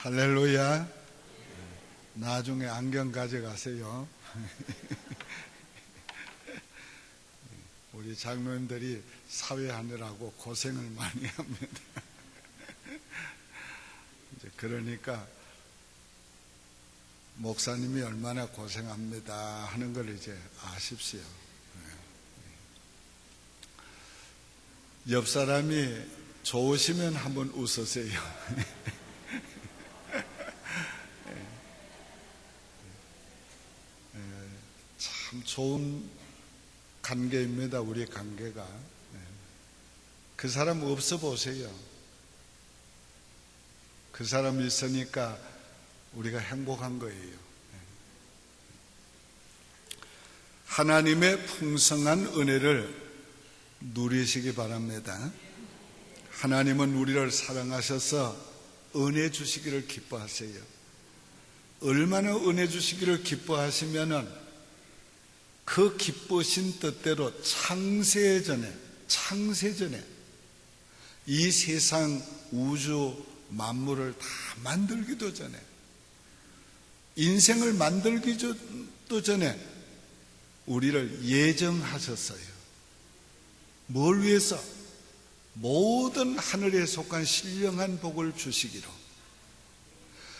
할렐루야. 나중에 안경 가져가세요. 우리 장로님들이 사회하느라고 고생을 많이 합니다. 이제 그러니까 목사님이 얼마나 고생합니다 하는 걸 이제 아십시오. 옆 사람이 좋으시면 한번 웃으세요. 참 좋은 관계입니다. 우리 관계가. 그 사람 없어 보세요. 그 사람이 있으니까 우리가 행복한 거예요. 하나님의 풍성한 은혜를 누리시기 바랍니다. 하나님은 우리를 사랑하셔서 은혜 주시기를 기뻐하세요. 얼마나 은혜 주시기를 기뻐하시면은 그 기쁘신 뜻대로 창세 전에 이 세상 우주 만물을 다 만들기도 전에, 인생을 만들기도 전에 우리를 예정하셨어요. 뭘 위해서? 모든 하늘에 속한 신령한 복을 주시기로,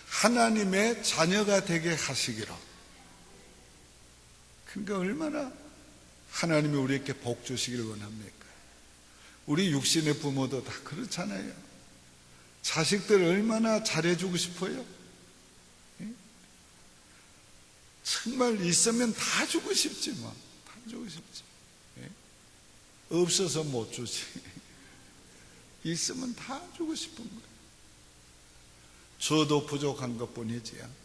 하나님의 자녀가 되게 하시기로. 그러니까 얼마나 하나님이 우리에게 복 주시기를 원합니까? 우리 육신의 부모도 다 그렇잖아요. 자식들 얼마나 잘해주고 싶어요? 정말 있으면 다 주고 싶지 뭐. 다 주고 싶지. 없어서 못 주지. 있으면 다 주고 싶은 거예요. 저도 부족한 것뿐이지요.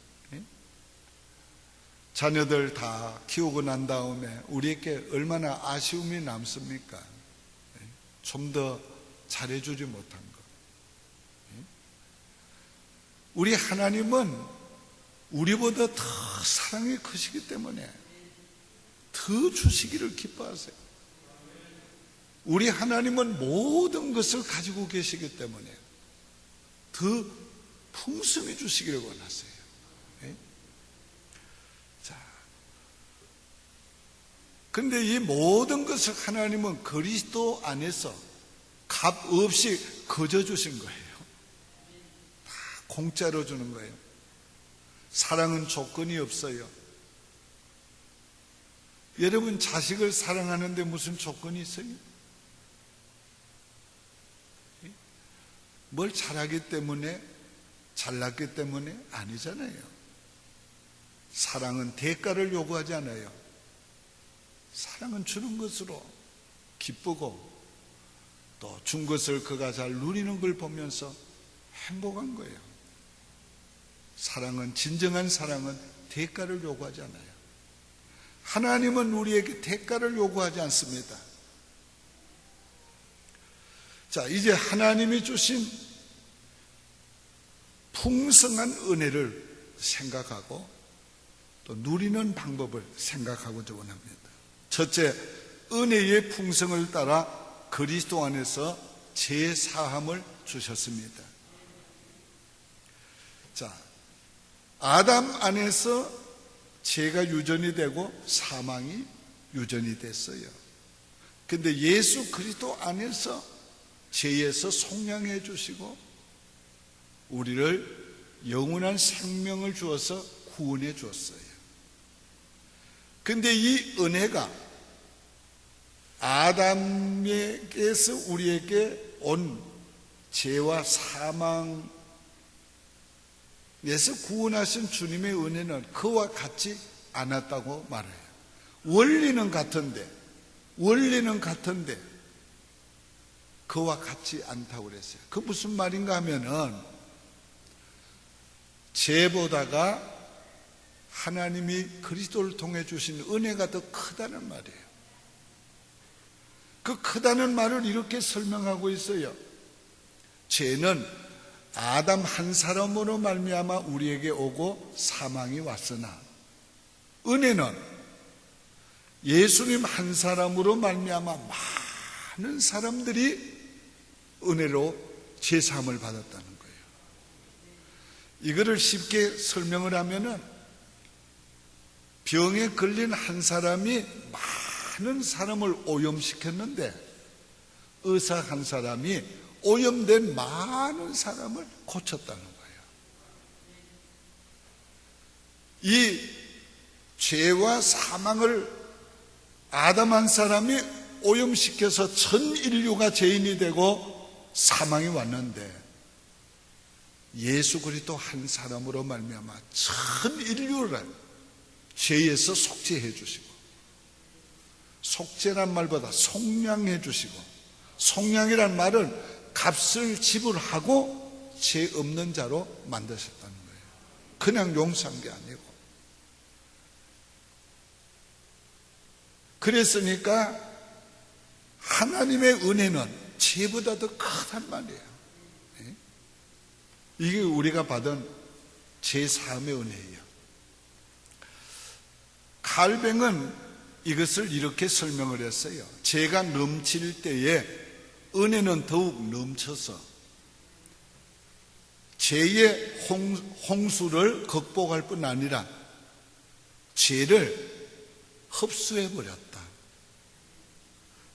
자녀들 다 키우고 난 다음에 우리에게 얼마나 아쉬움이 남습니까? 좀 더 잘해주지 못한 것. 우리 하나님은 우리보다 더 사랑이 크시기 때문에 더 주시기를 기뻐하세요. 우리 하나님은 모든 것을 가지고 계시기 때문에 더 풍성히 주시기를 원하세요. 그런데 이 모든 것을 하나님은 그리스도 안에서 값 없이 거저 주신 거예요. 다 공짜로 주는 거예요. 사랑은 조건이 없어요. 여러분 자식을 사랑하는데 무슨 조건이 있어요? 뭘 잘하기 때문에, 잘났기 때문에 아니잖아요. 사랑은 대가를 요구하지 않아요. 사랑은 주는 것으로 기쁘고 또 준 것을 그가 잘 누리는 걸 보면서 행복한 거예요. 사랑은, 진정한 사랑은 대가를 요구하지 않아요. 하나님은 우리에게 대가를 요구하지 않습니다. 자, 이제 하나님이 주신 풍성한 은혜를 생각하고 또 누리는 방법을 생각하고자 원합니다. 첫째, 은혜의 풍성을 따라 그리스도 안에서 제사함을 주셨습니다. 자, 아담 안에서 죄가 유전이 되고 사망이 유전이 됐어요. 근데 예수 그리스도 안에서 죄에서 속량해 주시고 우리를 영원한 생명을 주어서 구원해 주었어요. 근데 이 은혜가 아담에게서 우리에게 온 죄와 사망에서 구원하신 주님의 은혜는 그와 같지 않았다고 말해요. 원리는 같은데 그와 같지 않다고 그랬어요. 그 무슨 말인가 하면은 죄보다가 하나님이 그리스도를 통해 주신 은혜가 더 크다는 말이에요. 그 크다는 말을 이렇게 설명하고 있어요. 죄는 아담 한 사람으로 말미암아 우리에게 오고 사망이 왔으나 은혜는 예수님 한 사람으로 말미암아 많은 사람들이 은혜로 제사함을 받았다는 거예요. 이거를 쉽게 설명을 하면은 병에 걸린 한 사람이 많은 사람을 오염시켰는데 의사 한 사람이 오염된 많은 사람을 고쳤다는 거예요. 이 죄와 사망을 아담 한 사람이 오염시켜서 전 인류가 죄인이 되고 사망이 왔는데 예수 그리스도 한 사람으로 말미암아 전 인류를 죄에서 속죄해 주시고, 속죄란 말보다 속량해 주시고, 속량이란 말은 값을 지불하고 죄 없는 자로 만드셨다는 거예요. 그냥 용서한 게 아니고. 그랬으니까 하나님의 은혜는 죄보다 더 크단 말이에요. 이게 우리가 받은 제3의 은혜예요. 칼뱅은 이것을 이렇게 설명을 했어요. 죄가 넘칠 때에 은혜는 더욱 넘쳐서 죄의 홍수를 극복할 뿐 아니라 죄를 흡수해 버렸다.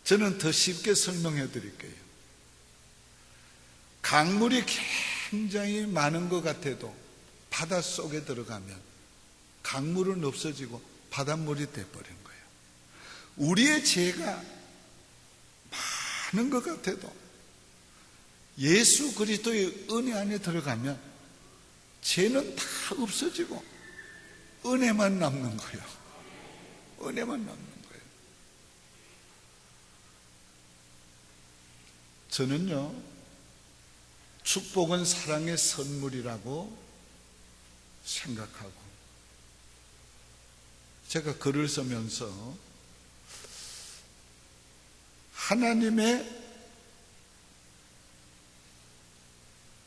저는 더 쉽게 설명해 드릴게요. 강물이 굉장히 많은 것 같아도 바닷속에 들어가면 강물은 없어지고 바닷물이 돼버린 거예요. 우리의 죄가 많은 것 같아도 예수 그리스도의 은혜 안에 들어가면 죄는 다 없어지고 은혜만 남는 거예요. 은혜만 남는 거예요. 저는요, 축복은 사랑의 선물이라고 생각하고, 제가 글을 쓰면서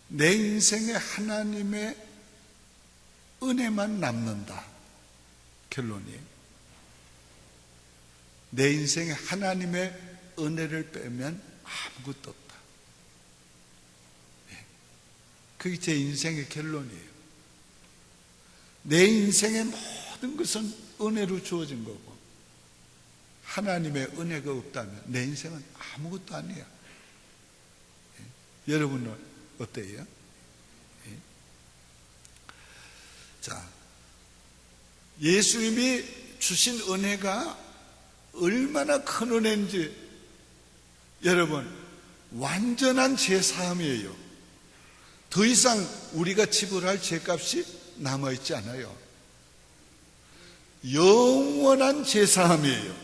내 인생에 하나님의 은혜만 남는다. 결론이 내 인생에 하나님의 은혜를 빼면 아무것도 없다. 그게 제 인생의 결론이에요. 내 인생의 모든 것은 은혜로 주어진 거고, 하나님의 은혜가 없다면 내 인생은 아무것도 아니에요. 여러분은 어때요? 자, 예수님이 주신 은혜가 얼마나 큰 은혜인지, 여러분, 완전한 죄사함이에요. 더 이상 우리가 지불할 죄값이 남아있지 않아요. 영원한 죄사함이에요.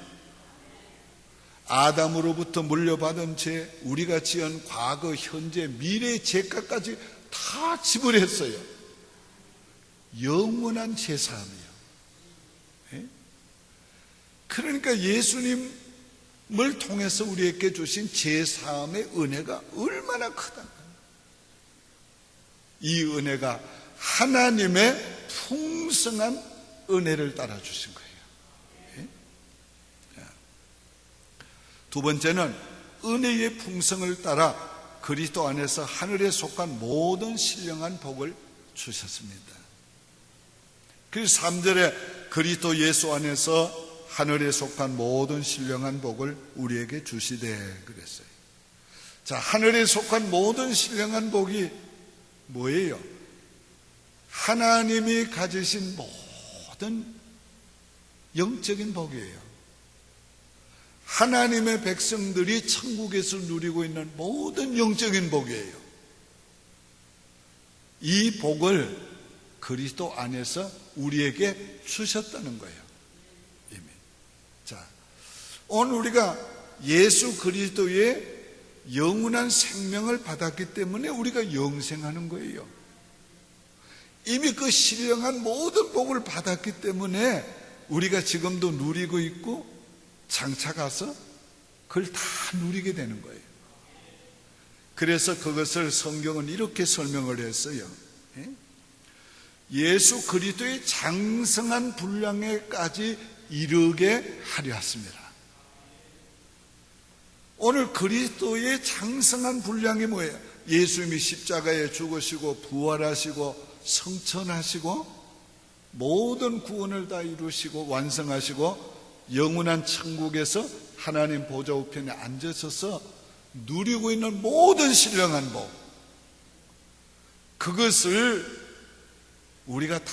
아담으로부터 물려받은 죄, 우리가 지은 과거, 현재, 미래의 죄값까지 다 지불했어요. 영원한 죄사함이에요. 그러니까 예수님을 통해서 우리에게 주신 죄사함의 은혜가 얼마나 크다. 이 은혜가 하나님의 풍성한 은혜를 따라 주신 거예요. 두 번째는 은혜의 풍성을 따라 그리스도 안에서 하늘에 속한 모든 신령한 복을 주셨습니다. 그래서 3절에 그리스도 예수 안에서 하늘에 속한 모든 신령한 복을 우리에게 주시되 그랬어요. 자, 하늘에 속한 모든 신령한 복이 뭐예요? 하나님이 가지신 모든 영적인 복이에요. 하나님의 백성들이 천국에서 누리고 있는 모든 영적인 복이에요. 이 복을 그리스도 안에서 우리에게 주셨다는 거예요. 이미. 자, 오늘 우리가 예수 그리스도의 영원한 생명을 받았기 때문에 우리가 영생하는 거예요. 이미 그 신령한 모든 복을 받았기 때문에 우리가 지금도 누리고 있고 장차 가서 그걸 다 누리게 되는 거예요. 그래서 그것을 성경은 이렇게 설명을 했어요. 예수 그리스도의 장성한 분량에까지 이르게 하려 했습니다. 오늘 그리스도의 장성한 분량이 뭐예요? 예수님이 십자가에 죽으시고 부활하시고 성천하시고 모든 구원을 다 이루시고 완성하시고 영원한 천국에서 하나님 보좌 우편에 앉으셔서 누리고 있는 모든 신령한 복, 그것을 우리가 다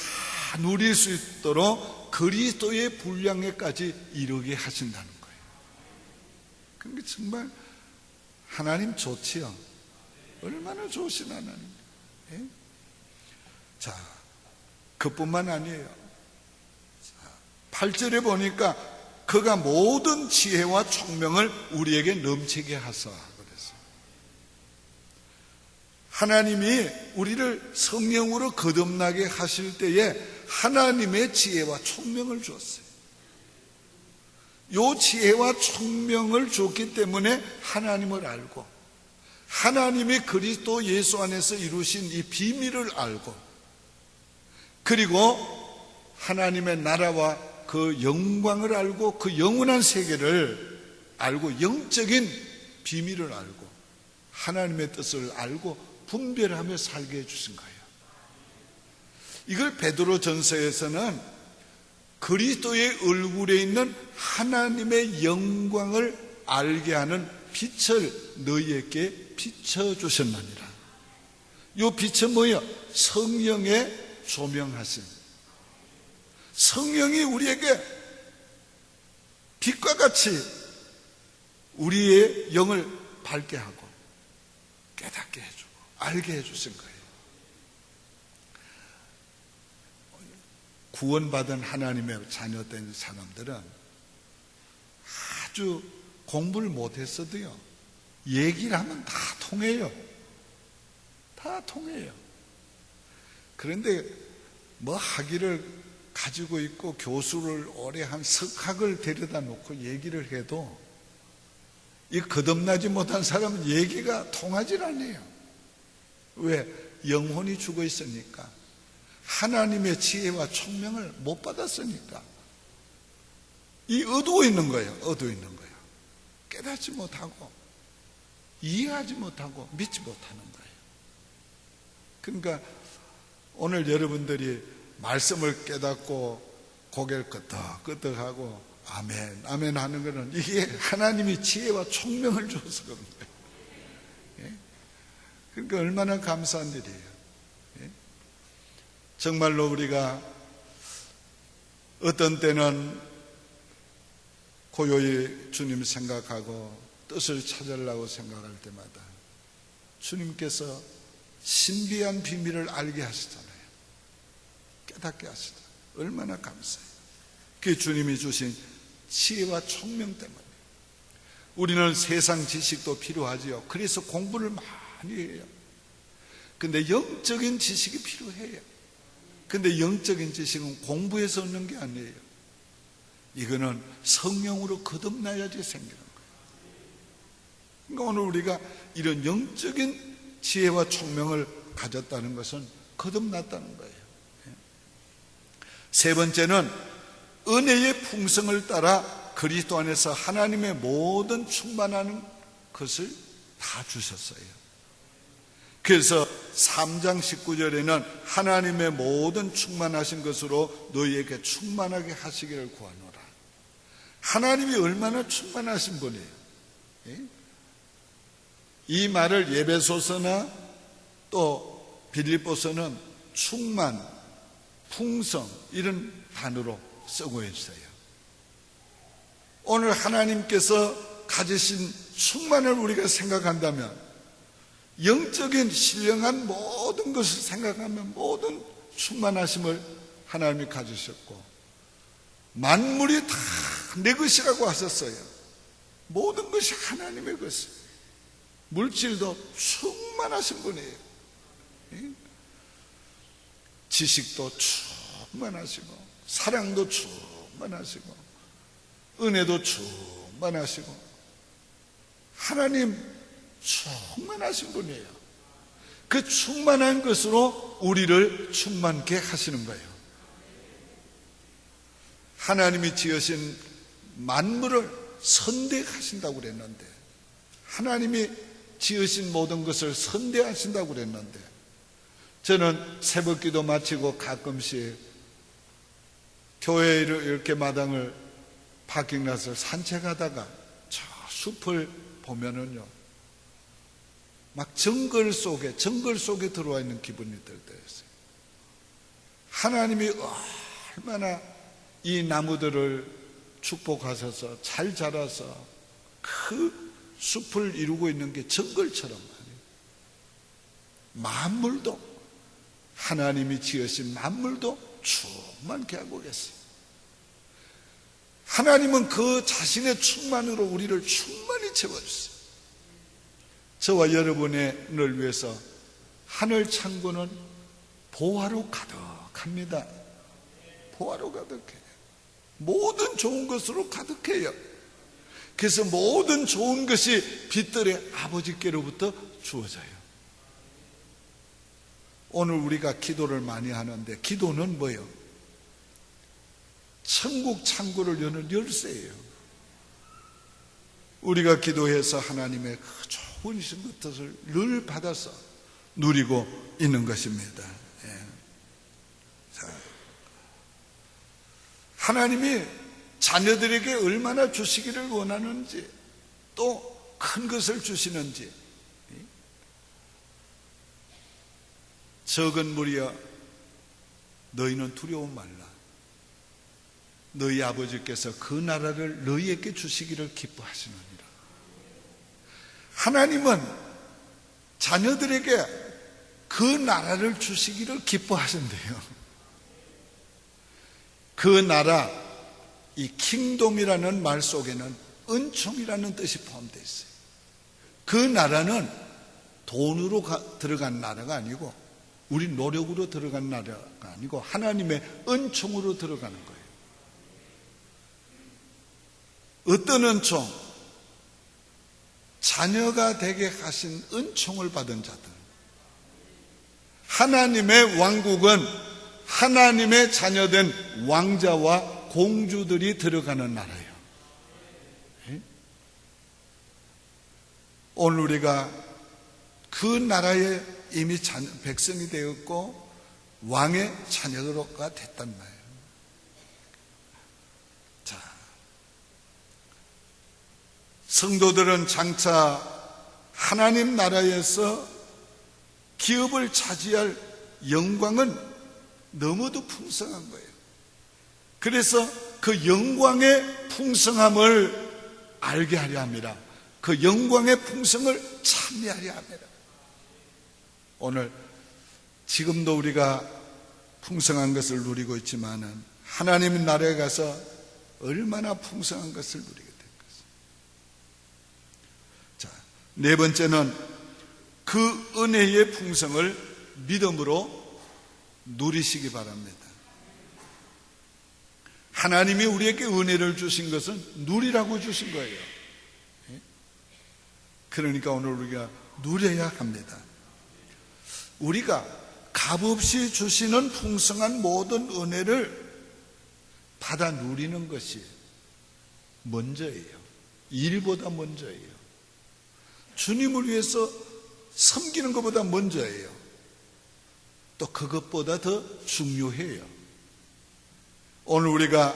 누릴 수 있도록 그리스도의 분량에까지 이르게 하신다는 거예요. 그러니까 정말 하나님 좋지요. 얼마나 좋으신 하나님. 예? 자, 그뿐만 아니에요. 8절에 보니까 그가 모든 지혜와 총명을 우리에게 넘치게 하사 그랬어요. 하나님이 우리를 성령으로 거듭나게 하실 때에 하나님의 지혜와 총명을 주었어요. 이 지혜와 총명을 줬기 때문에 하나님을 알고 하나님이 그리스도 예수 안에서 이루신 이 비밀을 알고 그리고 하나님의 나라와 그 영광을 알고 그 영원한 세계를 알고 영적인 비밀을 알고 하나님의 뜻을 알고 분별하며 살게 해주신 거예요. 이걸 베드로 전서에서는 그리스도의 얼굴에 있는 하나님의 영광을 알게 하는 빛을 너희에게 비춰주셨느니라. 이 빛은 뭐예요? 성령의 조명하심. 성령이 우리에게 빛과 같이 우리의 영을 밝게 하고 깨닫게 해주고 알게 해주신 거예요. 구원받은 하나님의 자녀된 사람들은 아주 공부를 못했어도요 얘기를 하면 다 통해요. 다 통해요. 그런데 뭐 학위를 가지고 있고 교수를 오래 한 석학을 데려다 놓고 얘기를 해도 이 거듭나지 못한 사람은 얘기가 통하질 않아요. 왜? 영혼이 죽어 있으니까. 하나님의 지혜와 총명을 못 받았으니까. 이 어두워 있는 거예요. 어두워 있는 거예요. 깨닫지 못하고 이해하지 못하고 믿지 못하는 거예요. 그러니까 오늘 여러분들이 말씀을 깨닫고 고개를 끄덕끄덕하고 아멘 아멘 하는 것은 이게 하나님이 지혜와 총명을 줘서 그런 거예요. 예? 그러니까 얼마나 감사한 일이에요. 예? 정말로 우리가 어떤 때는 고요히 주님 생각하고 뜻을 찾으려고 생각할 때마다 주님께서 신비한 비밀을 알게 하시잖아요. 깨닫게 하시다. 얼마나 감사해요. 그게 주님이 주신 지혜와 총명 때문에. 우리는 세상 지식도 필요하지요. 그래서 공부를 많이 해요. 근데 영적인 지식이 필요해요. 근데 영적인 지식은 공부해서 얻는 게 아니에요. 이거는 성령으로 거듭나야지 생기는 거예요. 그러니까 오늘 우리가 이런 영적인 지혜와 총명을 가졌다는 것은 거듭났다는 거예요. 세 번째는 은혜의 풍성을 따라 그리스도 안에서 하나님의 모든 충만하는 것을 다 주셨어요. 그래서 3장 19절에는 하나님의 모든 충만하신 것으로 너희에게 충만하게 하시기를 구하노라. 하나님이 얼마나 충만하신 분이에요. 이 말을 에베소서나 또 빌립보서는 충만, 풍성 이런 단어로 쓰고 있어요. 오늘 하나님께서 가지신 충만을 우리가 생각한다면 영적인 신령한 모든 것을 생각하면 모든 충만하심을 하나님이 가지셨고 만물이 다 내 것이라고 하셨어요. 모든 것이 하나님의 것이에요. 물질도 충만하신 분이에요. 지식도 충만하시고 사랑도 충만하시고 은혜도 충만하시고 하나님 충만하신 분이에요. 그 충만한 것으로 우리를 충만케 하시는 거예요. 하나님이 지으신 만물을 선대하신다고 그랬는데 하나님이 지으신 모든 것을 선대하신다고 그랬는데, 저는 새벽기도 마치고 가끔씩 교회를 이렇게 마당을 파킹라서 산책하다가 저 숲을 보면은요, 막 정글 속에 들어와 있는 기분이 들 때였어요. 하나님이 얼마나 이 나무들을 축복하셔서 잘 자라서 그 숲을 이루고 있는 게 정글처럼 말이에요. 만물도, 하나님이 지으신 만물도 충만케 하고 계세요. 하나님은 그 자신의 충만으로 우리를 충만히 채워주세요. 저와 여러분을 위해서 하늘 창고는 보화로 가득합니다. 보화로 가득해요. 모든 좋은 것으로 가득해요. 그래서 모든 좋은 것이 빛들의 아버지께로부터 주어져요. 오늘 우리가 기도를 많이 하는데, 기도는 뭐예요? 천국 창고를 여는 열쇠예요. 우리가 기도해서 하나님의 그 좋은 것을 늘 받아서 누리고 있는 것입니다. 자, 하나님이 자녀들에게 얼마나 주시기를 원하는지, 또 큰 것을 주시는지. 적은 무리여, 너희는 두려워 말라. 너희 아버지께서 그 나라를 너희에게 주시기를 기뻐하시느니라. 하나님은 자녀들에게 그 나라를 주시기를 기뻐하신대요. 그 나라, 이 킹돔이라는 말 속에는 은총이라는 뜻이 포함되어 있어요. 그 나라는 돈으로 들어간 나라가 아니고, 우리 노력으로 들어간 나라가 아니고 하나님의 은총으로 들어가는 거예요. 어떤 은총? 자녀가 되게 하신 은총을 받은 자들. 하나님의 왕국은 하나님의 자녀된 왕자와 공주들이 들어가는 나라예요. 오늘 우리가 그 나라에 이미 백성이 되었고 왕의 자녀가 됐단 말이에요. 자, 성도들은 장차 하나님 나라에서 기업을 차지할 영광은 너무도 풍성한 거예요. 그래서 그 영광의 풍성함을 알게 하려 합니다. 그 영광의 풍성을 참여하려 합니다. 오늘 지금도 우리가 풍성한 것을 누리고 있지만은 하나님 나라에 가서 얼마나 풍성한 것을 누리게 될 것입니다. 자, 네 번째는 그 은혜의 풍성을 믿음으로 누리시기 바랍니다. 하나님이 우리에게 은혜를 주신 것은 누리라고 주신 거예요. 그러니까 오늘 우리가 누려야 합니다. 우리가 값없이 주시는 풍성한 모든 은혜를 받아 누리는 것이 먼저예요. 일보다 먼저예요. 주님을 위해서 섬기는 것보다 먼저예요. 또 그것보다 더 중요해요. 오늘 우리가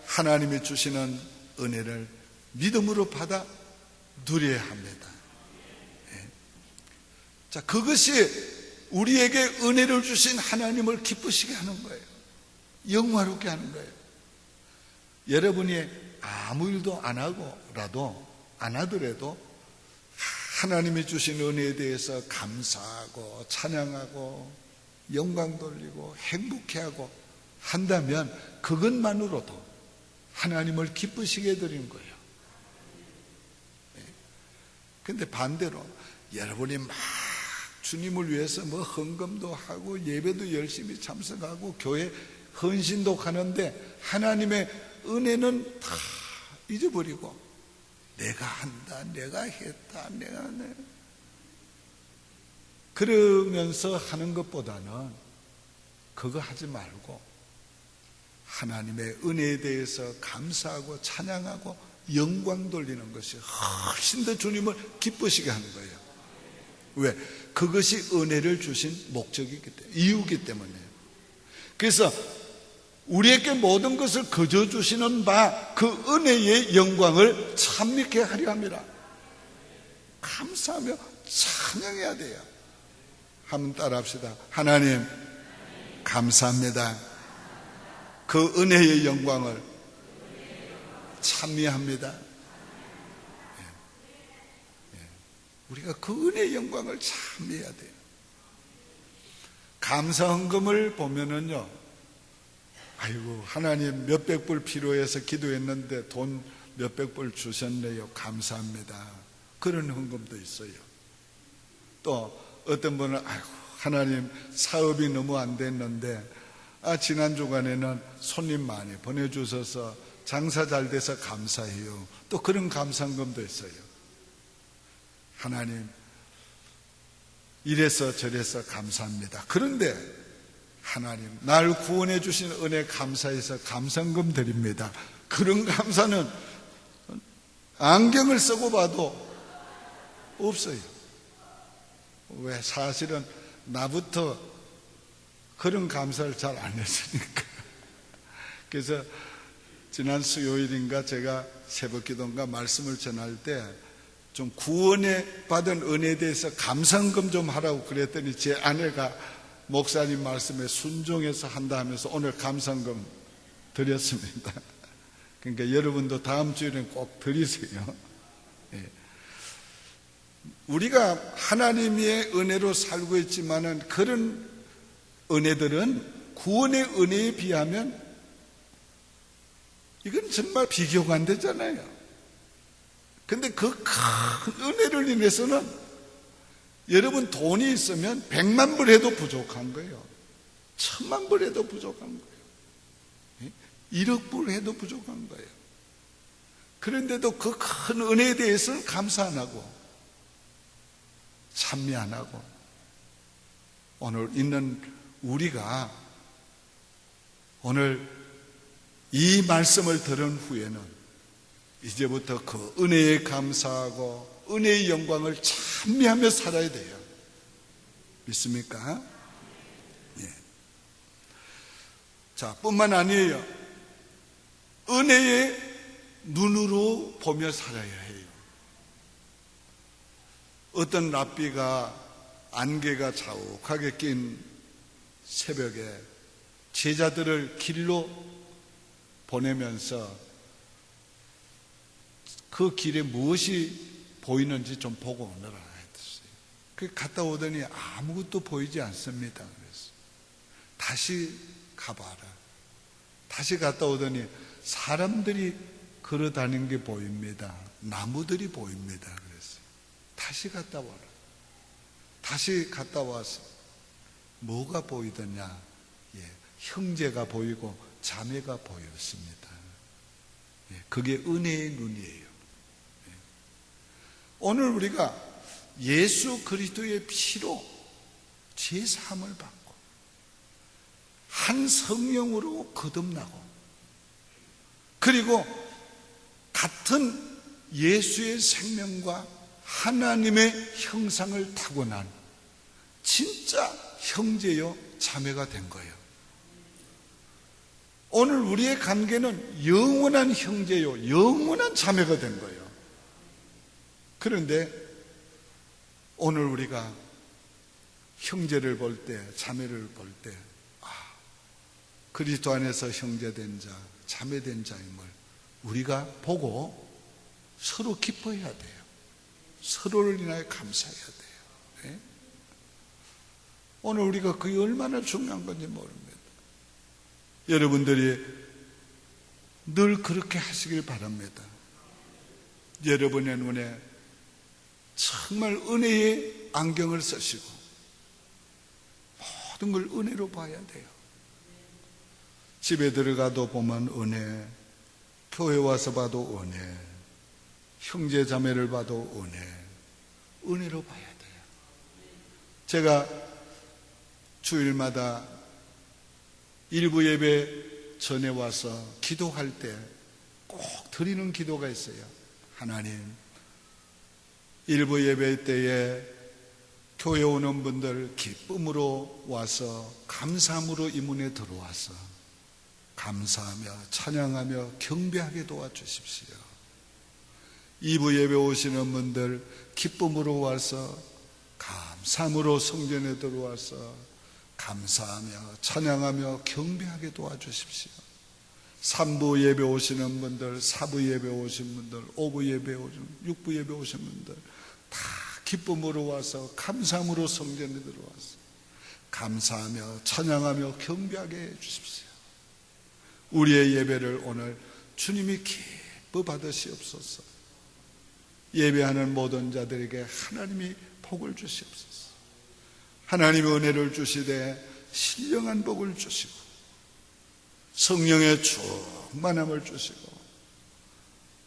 하나님이 주시는 은혜를 믿음으로 받아 누려야 합니다. 자, 그것이 우리에게 은혜를 주신 하나님을 기쁘시게 하는 거예요. 영화롭게 하는 거예요. 여러분이 아무 일도 안 하더라도 하나님이 주신 은혜에 대해서 감사하고 찬양하고 영광 돌리고 행복해하고 한다면 그것만으로도 하나님을 기쁘시게 해드리는 거예요. 근데 반대로 여러분이 막 주님을 위해서 뭐 헌금도 하고 예배도 열심히 참석하고 교회 헌신도 하는데 하나님의 은혜는 다 잊어버리고 내가 한다, 내가 했다, 내가 그러면서 하는 것보다는 그거 하지 말고 하나님의 은혜에 대해서 감사하고 찬양하고 영광 돌리는 것이 훨씬 더 주님을 기쁘시게 하는 거예요. 왜? 그것이 은혜를 주신 목적이기 때문에, 이유이기 때문에요. 그래서 우리에게 모든 것을 거저 주시는 바 그 은혜의 영광을 찬미케 하려 함이라. 감사하며 찬양해야 돼요. 한번 따라 합시다. 하나님 감사합니다. 그 은혜의 영광을 찬미합니다. 우리가 그 은혜의 영광을 찬미해야 돼요. 감사헌금을 보면은요, 아이고 하나님 몇백 불 필요해서 기도했는데 돈 몇백 불 주셨네요. 감사합니다. 그런 헌금도 있어요. 또 어떤 분은 아이고 하나님 사업이 너무 안 됐는데 지난 주간에는 손님 많이 보내주셔서 장사 잘 돼서 감사해요. 또 그런 감사헌금도 있어요. 하나님 이래서 저래서 감사합니다. 그런데 하나님 날 구원해 주신 은혜 감사해서 감사헌금 드립니다. 그런 감사는 안경을 쓰고 봐도 없어요. 왜? 사실은 나부터 그런 감사를 잘 안 했으니까. 그래서 지난 수요일인가 제가 새벽기도인가 말씀을 전할 때 좀 구원에 받은 은혜에 대해서 감사헌금 좀 하라고 그랬더니 제 아내가 목사님 말씀에 순종해서 한다 하면서 오늘 감사헌금 드렸습니다. 그러니까 여러분도 다음 주에는 꼭 드리세요. 예. 우리가 하나님의 은혜로 살고 있지만은 그런 은혜들은 구원의 은혜에 비하면 이건 정말 비교가 안 되잖아요. 근데 그 큰 은혜를 인해서는 여러분 돈이 있으면 100만 불 해도 부족한 거예요. 1000만 불 해도 부족한 거예요. 1억 불 해도 부족한 거예요. 그런데도 그 큰 은혜에 대해서는 감사 안 하고 찬미 안 하고 오늘 있는 우리가 오늘 이 말씀을 들은 후에는 이제부터 그 은혜에 감사하고 은혜의 영광을 찬미하며 살아야 돼요. 믿습니까? 예. 자, 뿐만 아니에요. 은혜의 눈으로 보며 살아야 해요. 어떤 랍비가 안개가 자욱하게 낀 새벽에 제자들을 길로 보내면서 그 길에 무엇이 보이는지 좀 보고 오너라 했어요. 그 갔다 오더니 아무것도 보이지 않습니다. 그래서 다시 가봐라. 다시 갔다 오더니 사람들이 걸어 다니는 게 보입니다. 나무들이 보입니다. 그래서 다시 갔다 와라. 다시 갔다 와서 뭐가 보이더냐? 예, 형제가 보이고 자매가 보였습니다. 예, 그게 은혜의 눈이에요. 오늘 우리가 예수 그리스도의 피로 제사함을 받고 한 성령으로 거듭나고 그리고 같은 예수의 생명과 하나님의 형상을 타고난 진짜 형제요 자매가 된 거예요. 오늘 우리의 관계는 영원한 형제요 영원한 자매가 된 거예요. 그런데 오늘 우리가 형제를 볼 때, 자매를 볼 때, 그리스도 안에서 형제된 자, 자매된 자임을 우리가 보고 서로 기뻐해야 돼요. 서로를 인하여 감사해야 돼요. 네? 오늘 우리가 그게 얼마나 중요한 건지 모릅니다. 여러분들이 늘 그렇게 하시길 바랍니다. 여러분의 눈에 정말 은혜의 안경을 쓰시고 모든 걸 은혜로 봐야 돼요. 집에 들어가도 보면 은혜, 교회 와서 봐도 은혜, 형제 자매를 봐도 은혜로 봐야 돼요. 제가 주일마다 일부 예배 전에 와서 기도할 때 꼭 드리는 기도가 있어요. 하나님, 일부 예배 때에 교회 오는 분들 기쁨으로 와서 감사함으로 이 문에 들어와서 감사하며 찬양하며 경배하게 도와주십시오. 2부 예배 오시는 분들 기쁨으로 와서 감사함으로 성전에 들어와서 감사하며 찬양하며 경배하게 도와주십시오. 3부 예배 오시는 분들, 4부 예배 오신 분들, 5부 예배 오신, 6부 예배 오신 분들 다 기쁨으로 와서 감사함으로 성전에 들어와서 감사하며 찬양하며 경배하게 해주십시오. 우리의 예배를 오늘 주님이 기뻐 받으시옵소서. 예배하는 모든 자들에게 하나님이 복을 주시옵소서. 하나님의 은혜를 주시되 신령한 복을 주시고 성령의 충만함을 주시고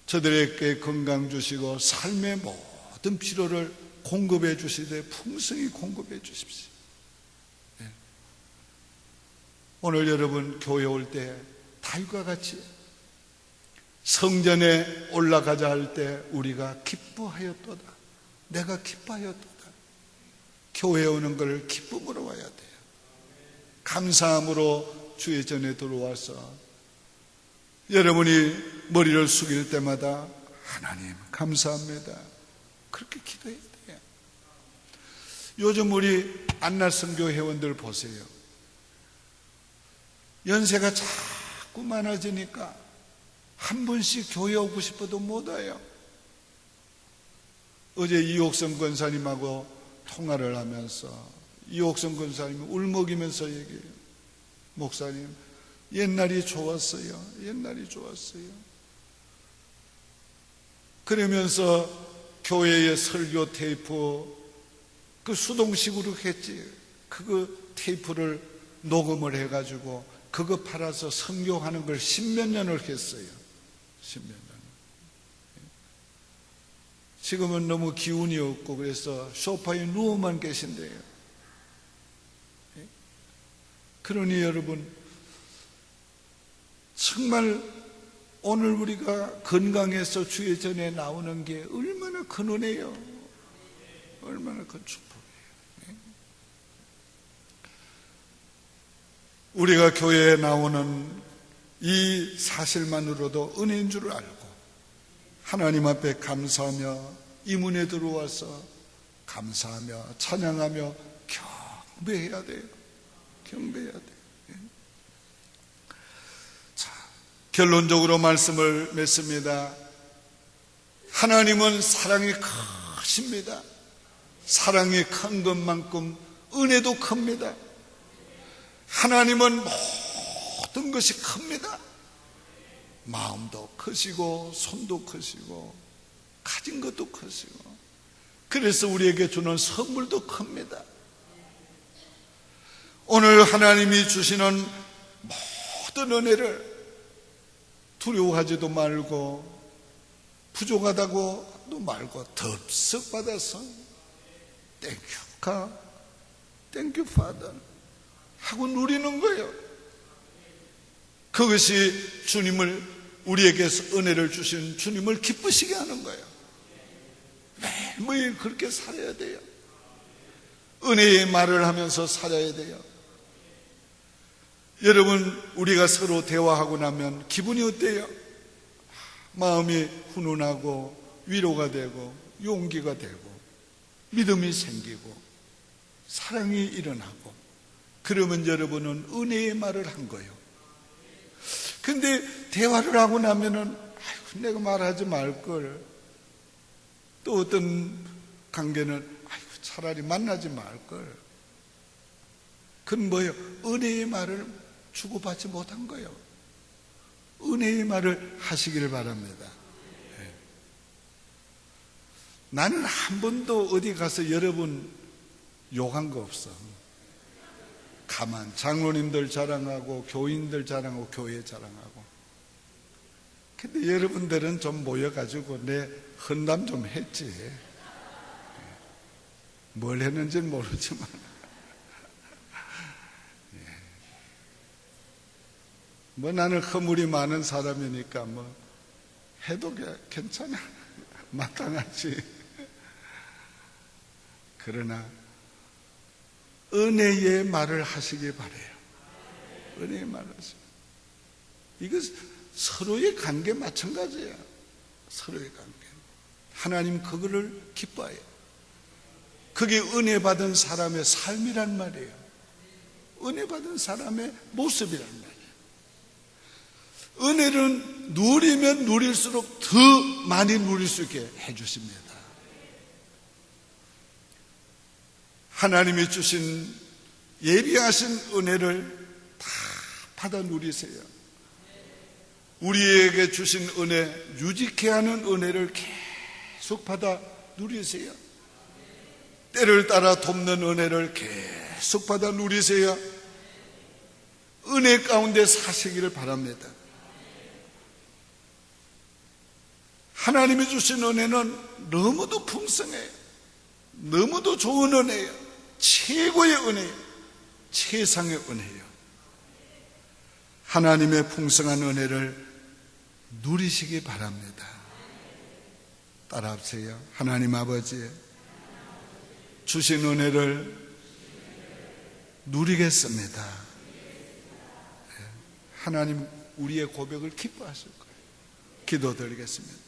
저들에게 건강 주시고 삶의 모든 필요를 공급해 주시되 풍성히 공급해 주십시오. 오늘 여러분 교회 올 때 다윗과 같이 성전에 올라가자 할 때 우리가 기뻐하였도다. 내가 기뻐하였도다. 교회에 오는 걸 기쁨으로 와야 돼요. 감사함으로 주의 전에 들어와서 여러분이 머리를 숙일 때마다 하나님 감사합니다. 그렇게 기도해야 돼요. 요즘 우리 안날선교 회원들 보세요. 연세가 자꾸 많아지니까 한 번씩 교회 오고 싶어도 못 와요. 어제 이옥성 권사님하고 통화를 하면서 이옥성 권사님이 울먹이면서 얘기해요. 목사님, 옛날이 좋았어요. 옛날이 좋았어요. 그러면서 교회의 설교 테이프 그 수동식으로 했지. 그거 테이프를 녹음을 해가지고 그거 팔아서 선교하는 걸 10몇 년을 했어요. 10몇 년. 지금은 너무 기운이 없고 그래서 소파에 누워만 계신대요. 그러니 여러분 정말 오늘 우리가 건강해서 주의 전에 나오는 게 얼마나 큰 은혜예요. 얼마나 큰 축복이에요. 우리가 교회에 나오는 이 사실만으로도 은혜인 줄 알고 하나님 앞에 감사하며 이 문에 들어와서 감사하며 찬양하며 경배해야 돼요. 경배해야 돼요. 자, 결론적으로 말씀을 맺습니다. 하나님은 사랑이 크십니다. 사랑이 큰 것만큼 은혜도 큽니다. 하나님은 모든 것이 큽니다. 마음도 크시고 손도 크시고 가진 것도 크시고 그래서 우리에게 주는 선물도 큽니다. 오늘 하나님이 주시는 모든 은혜를 두려워하지도 말고 부족하다고도 말고 덥석 받아서 땡큐 가 땡큐 파더 하고 누리는 거예요. 그것이 주님을 우리에게서 은혜를 주신 주님을 기쁘시게 하는 거예요. 매일매일 그렇게 살아야 돼요. 은혜의 말을 하면서 살아야 돼요. 여러분 우리가 서로 대화하고 나면 기분이 어때요? 마음이 훈훈하고 위로가 되고 용기가 되고 믿음이 생기고 사랑이 일어나고 그러면 여러분은 은혜의 말을 한 거예요. 근데 대화를 하고 나면은 아이고 내가 말하지 말걸. 또 어떤 관계는 아이고 차라리 만나지 말걸. 그건 뭐예요? 은혜의 말을 주고받지 못한 거예요. 은혜의 말을 하시기를 바랍니다. 네. 나는 한 번도 어디 가서 여러분 욕한 거 없어. 가만 장로님들 자랑하고 교인들 자랑하고 교회 자랑하고. 근데 여러분들은 좀 모여가지고 내 헌담 좀 했지. 뭘 했는지는 모르지만 뭐 나는 허물이 많은 사람이니까 뭐 해도 괜찮아. 마땅하지. 그러나 은혜의 말을 하시기 바래요. 은혜의 말을 하시기. 이거 서로의 관계 마찬가지예요. 서로의 관계. 하나님 그거를 기뻐해요. 그게 은혜 받은 사람의 삶이란 말이에요. 은혜 받은 사람의 모습이란 말이에요. 은혜는 누리면 누릴수록 더 많이 누릴 수 있게 해주십니다. 하나님이 주신 예비하신 은혜를 다 받아 누리세요. 우리에게 주신 은혜, 유직해 하는 은혜를 계속 받아 누리세요. 때를 따라 돕는 은혜를 계속 받아 누리세요. 은혜 가운데 사시기를 바랍니다. 하나님이 주신 은혜는 너무도 풍성해요. 너무도 좋은 은혜예요. 최고의 은혜예요. 최상의 은혜예요. 하나님의 풍성한 은혜를 누리시기 바랍니다. 따라하세요. 하나님 아버지, 주신 은혜를 누리겠습니다. 하나님 우리의 고백을 기뻐하실 거예요. 기도드리겠습니다.